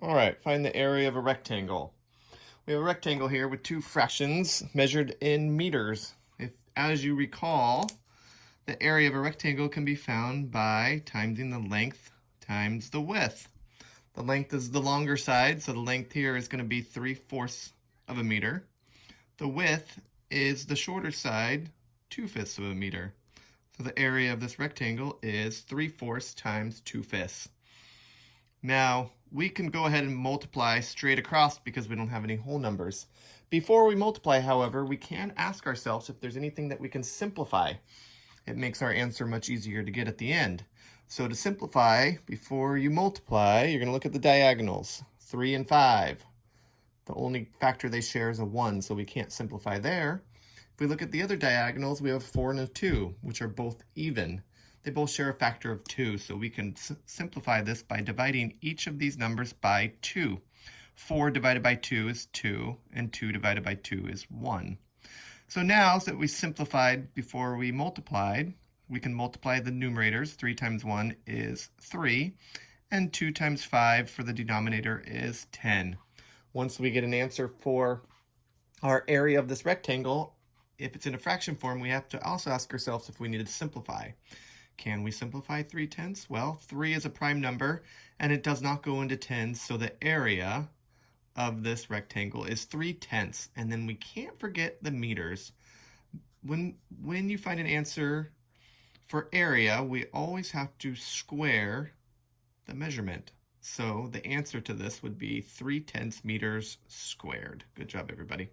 All right, find the area of a rectangle. We have a rectangle here with two fractions measured in meters. As you recall, the area of a rectangle can be found by timesing the length times the width. The length is the longer side, so the length here is going to be 3/4 of a meter. The width is the shorter side, 2/5 of a meter. So the area of this rectangle is 3/4 times 2/5. Now, we can go ahead and multiply straight across because we don't have any whole numbers. Before we multiply, however, we can ask ourselves if there's anything that we can simplify. It makes our answer much easier to get at the end. So to simplify, before you multiply, you're going to look at the diagonals, 3 and 5. The only factor they share is a 1, so we can't simplify there. If we look at the other diagonals, we have 4 and a 2, which are both even. They both share a factor of 2, so we can simplify this by dividing each of these numbers by 2. 4 divided by 2 is 2, and 2 divided by 2 is 1. So now that we simplified before we multiplied, we can multiply the numerators. 3 times 1 is 3, and 2 times 5 for the denominator is 10. Once we get an answer for our area of this rectangle, if it's in a fraction form, we have to also ask ourselves if we need to simplify. Can we simplify 3/10? Well, 3 is a prime number, and it does not go into tens, so the area of this rectangle is 3/10, and then we can't forget the meters. When you find an answer for area, we always have to square the measurement. So the answer to this would be 3/10 meters squared. Good job, everybody.